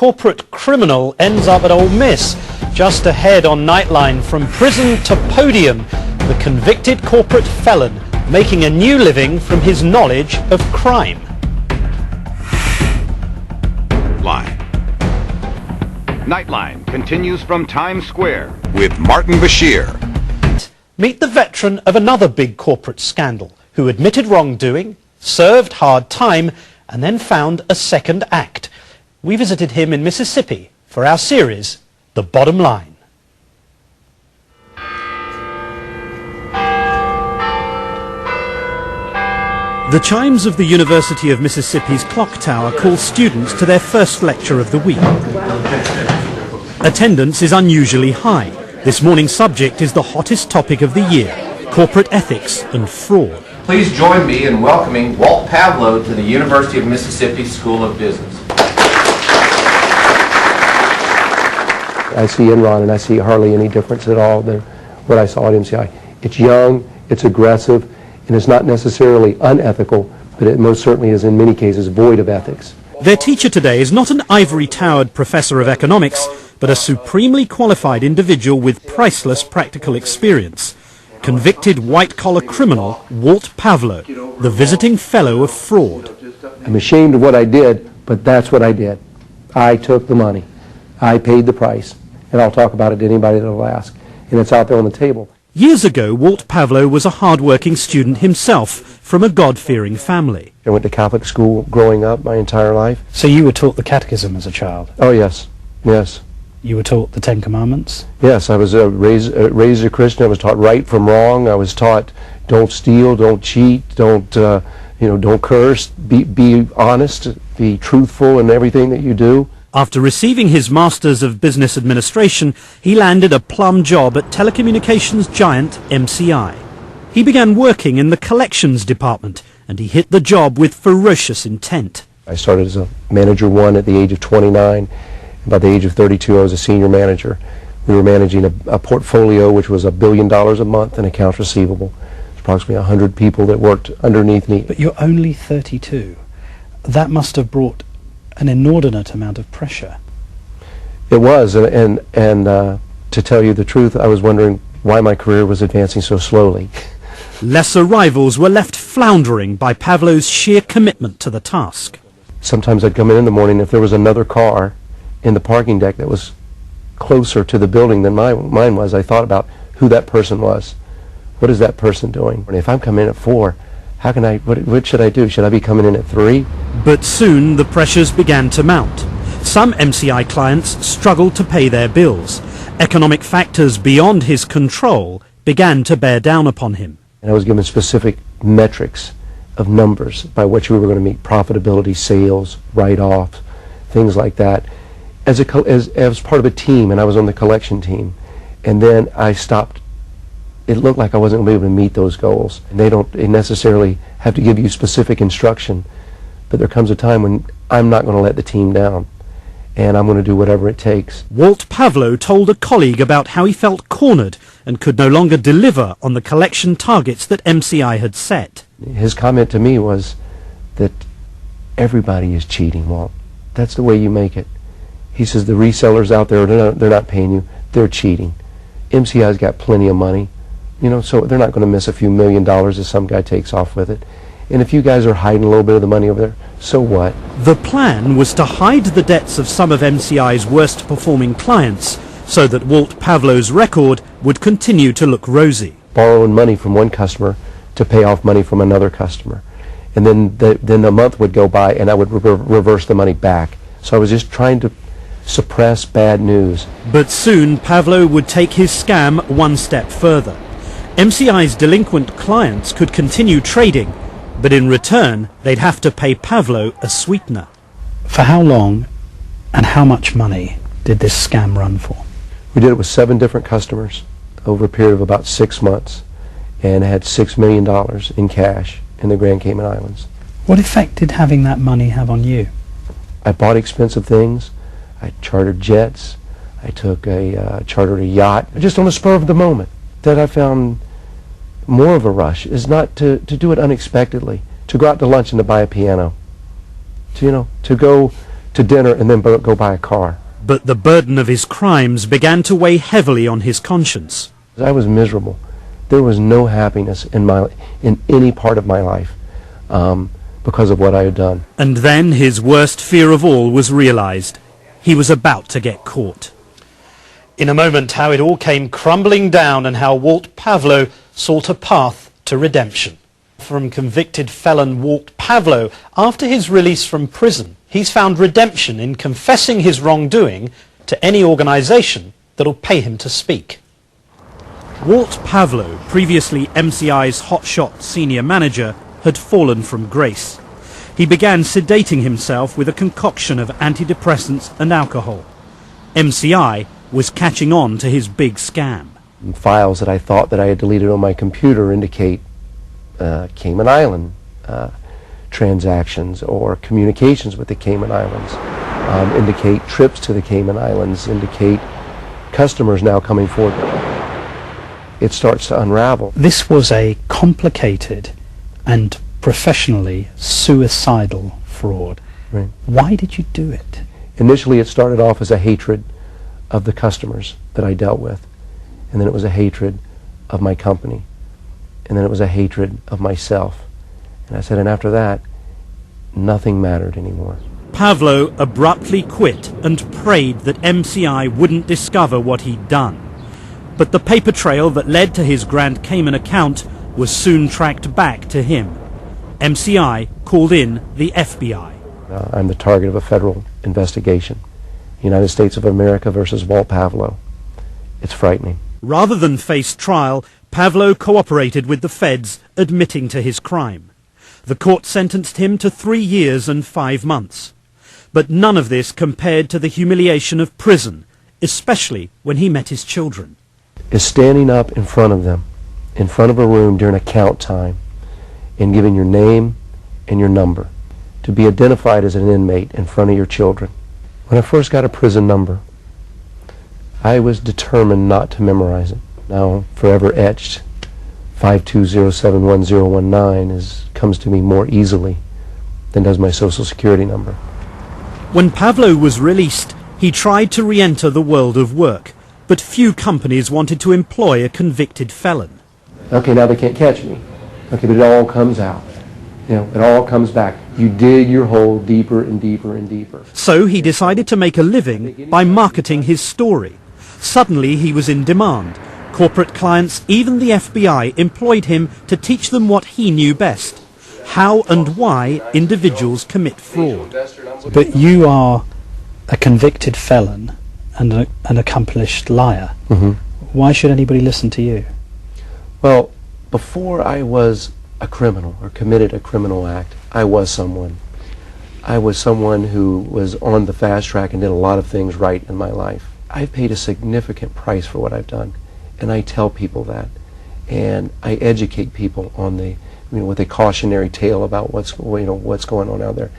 Corporate criminal ends up at Ole Miss. Just ahead on Nightline, from prison to podium, the convicted corporate felon making a new living from his knowledge of crime. Nightline continues from Times Square with Martin Bashir. Meet the veteran of another big corporate scandal who admitted wrongdoing, served hard time, and then found a second act. We visited him in Mississippi for our series, The Bottom Line. The chimes of the University of Mississippi's clock tower call students to their first lecture of the week. Attendance is unusually high. This morning's subject is the hottest topic of the year, corporate ethics and fraud. Please join me in welcoming Walt Pavlo to the University of Mississippi School of Business. I see Enron and I see hardly any difference at all than what I saw at MCI. It's young, it's aggressive, and it's not necessarily unethical, but it most certainly is in many cases void of ethics. Their teacher today is not an ivory-towered professor of economics, but a supremely qualified individual with priceless practical experience. Convicted white-collar criminal Walt Pavlo, the visiting fellow of fraud. I'm ashamed of what I did, but that's what I did. I took the money. I paid the price. And I'll talk about it to anybody that will ask. And it's out there on the table. Years ago, Walt Pavlo was a hard-working student himself from a God-fearing family. I went to Catholic school growing up my entire life. So you were taught the catechism as a child? Oh, yes. Yes. You were taught the Ten Commandments? Yes, I was raised a Christian. I was taught right from wrong. I was taught don't steal, don't cheat, don't curse, be honest, be truthful in everything that you do. After receiving his Masters of Business Administration, he landed a plum job at telecommunications giant MCI. He began working in the collections department, and he hit the job with ferocious intent. I started as a manager one at the age of 29. By the age of 32, I was a senior manager. We were managing a portfolio which was $1 billion a month in accounts receivable. There's approximately 100 people that worked underneath me. But you're only 32. That must have brought an inordinate amount of pressure. It was, and to tell you the truth, I was wondering why my career was advancing so slowly. Lesser rivals were left floundering by Pavlo's sheer commitment to the task. Sometimes I'd come in the morning, if there was another car in the parking deck that was closer to the building than mine was, I thought about who that person was. What is that person doing? And if I'm coming in at 4, how can what should I do? Should I be coming in at 3? But soon the pressures began to mount. Some MCI clients struggled to pay their bills. Economic factors beyond his control began to bear down upon him. And I was given specific metrics of numbers by which we were going to meet profitability, sales, write-offs, things like that. As part of a team, and I was on the collection team, and then I stopped. It looked like I wasn't going to be able to meet those goals. And they don't necessarily have to give you specific instruction, but there comes a time when I'm not going to let the team down, and I'm going to do whatever it takes. Walt Pavlo told a colleague about how he felt cornered and could no longer deliver on the collection targets that MCI had set. His comment to me was that everybody is cheating, Walt. That's the way you make it. He says the resellers out there, they're not paying you, they're cheating. MCI's got plenty of money, so they're not going to miss a few $1 million if some guy takes off with it. And if you guys are hiding a little bit of the money over there, so what? The plan was to hide the debts of some of MCI's worst performing clients so that Walt Pavlo's record would continue to look rosy. Borrowing money from one customer to pay off money from another customer. And then a month would go by and I would reverse the money back. So I was just trying to suppress bad news. But soon Pavlo would take his scam one step further. MCI's delinquent clients could continue trading, but in return they'd have to pay Pavlo a sweetener. For how long and how much money did this scam run for? We did it with 7 different customers over a period of about 6 months and had $6 million in cash in the Grand Cayman Islands. What effect did having that money have on you? I bought expensive things. I chartered jets. I chartered a yacht. Just on the spur of the moment. That I found more of a rush is not to do it unexpectedly, to go out to lunch and to buy a piano, to go to dinner and then go buy a car. But the burden of his crimes began to weigh heavily on his conscience. I was miserable. There was no happiness in any part of my life because of what I had done. And then his worst fear of all was realized. He was about to get caught. In a moment, how it all came crumbling down and how Walt Pavlo sought a path to redemption. From convicted felon Walt Pavlo, after his release from prison, he's found redemption in confessing his wrongdoing to any organization that'll pay him to speak. Walt Pavlo, previously MCI's hotshot senior manager, had fallen from grace. He began sedating himself with a concoction of antidepressants and alcohol. MCI was catching on to his big scam. Files that I thought that I had deleted on my computer indicate Cayman Island transactions or communications with the Cayman Islands, indicate trips to the Cayman Islands, indicate customers now coming forward. It starts to unravel. This was a complicated and professionally suicidal fraud. Right. Why did you do it? Initially it started off as a hatred of the customers that I dealt with, and then it was a hatred of my company, and then it was a hatred of myself. And I said, and after that, nothing mattered anymore. Pavlo abruptly quit and prayed that MCI wouldn't discover what he'd done. But the paper trail that led to his Grand Cayman account was soon tracked back to him. MCI called in the FBI. I'm the target of a federal investigation. United States of America versus Walt Pavlo. It's frightening. Rather than face trial, Pavlo cooperated with the feds, admitting to his crime. The court sentenced him to 3 years and 5 months. But none of this compared to the humiliation of prison, especially when he met his children. Is standing up in front of them, in front of a room during account time, and giving your name and your number, to be identified as an inmate in front of your children. When I first got a prison number, I was determined not to memorize it. Now, forever etched, 520711019 comes to me more easily than does my Social Security number. When Pavlo was released, he tried to re-enter the world of work, but few companies wanted to employ a convicted felon. Okay, now they can't catch me. Okay, but it all comes out. You know, it all comes back. You dig your hole deeper and deeper and deeper. So he decided to make a living by marketing his story. Suddenly he was in demand. Corporate clients, even the FBI, employed him to teach them what he knew best: how and why individuals commit fraud. But you are a convicted felon and an accomplished liar. Mm-hmm. Why should anybody listen to you? Well, before I was a criminal or committed a criminal act, I was someone. I was someone who was on the fast track and did a lot of things right in my life. I've paid a significant price for what I've done, and I tell people that, and I educate people on with a cautionary tale about what's going on out there,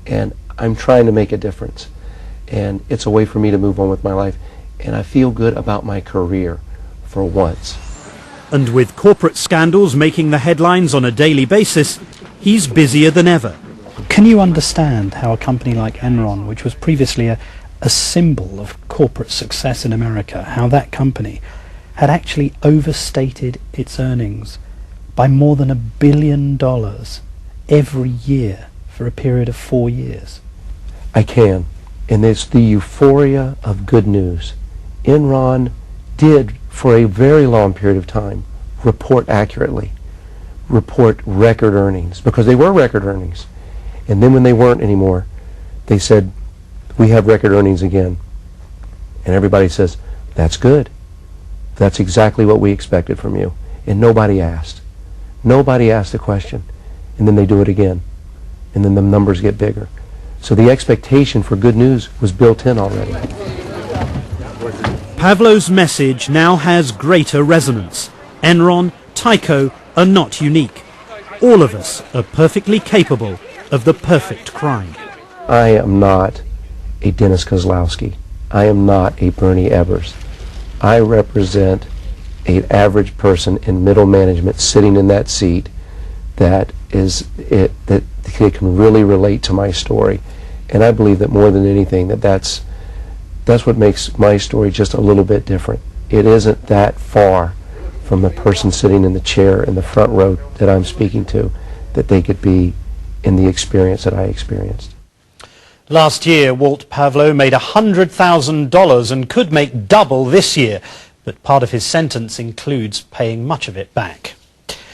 and I'm trying to make a difference, and it's a way for me to move on with my life, and I feel good about my career for once. And with corporate scandals making the headlines on a daily basis, he's busier than ever. Can you understand how a company like Enron, which was previously a symbol of corporate success in America, how that company had actually overstated its earnings by more than $1 billion every year for a period of 4 years? I can. And it's the euphoria of good news. Enron did, for a very long period of time, report accurately, report record earnings, because they were record earnings. And then when they weren't anymore, they said, we have record earnings again. And everybody says, that's good. That's exactly what we expected from you. And nobody asked. Nobody asked the question. And then they do it again. And then the numbers get bigger. So the expectation for good news was built in already. Pavlo's message now has greater resonance. Enron, Tyco are not unique. All of us are perfectly capable of the perfect crime. I am not a Dennis Kozlowski. I am not a Bernie Evers. I represent an average person in middle management sitting in that seat that can really relate to my story And I believe that more than anything, that's what makes my story just a little bit different. It isn't that far from the person sitting in the chair in the front row that I'm speaking to, that they could be in the experience that I experienced. Last year, Walt Pavlo made $100,000 and could make double this year, but part of his sentence includes paying much of it back.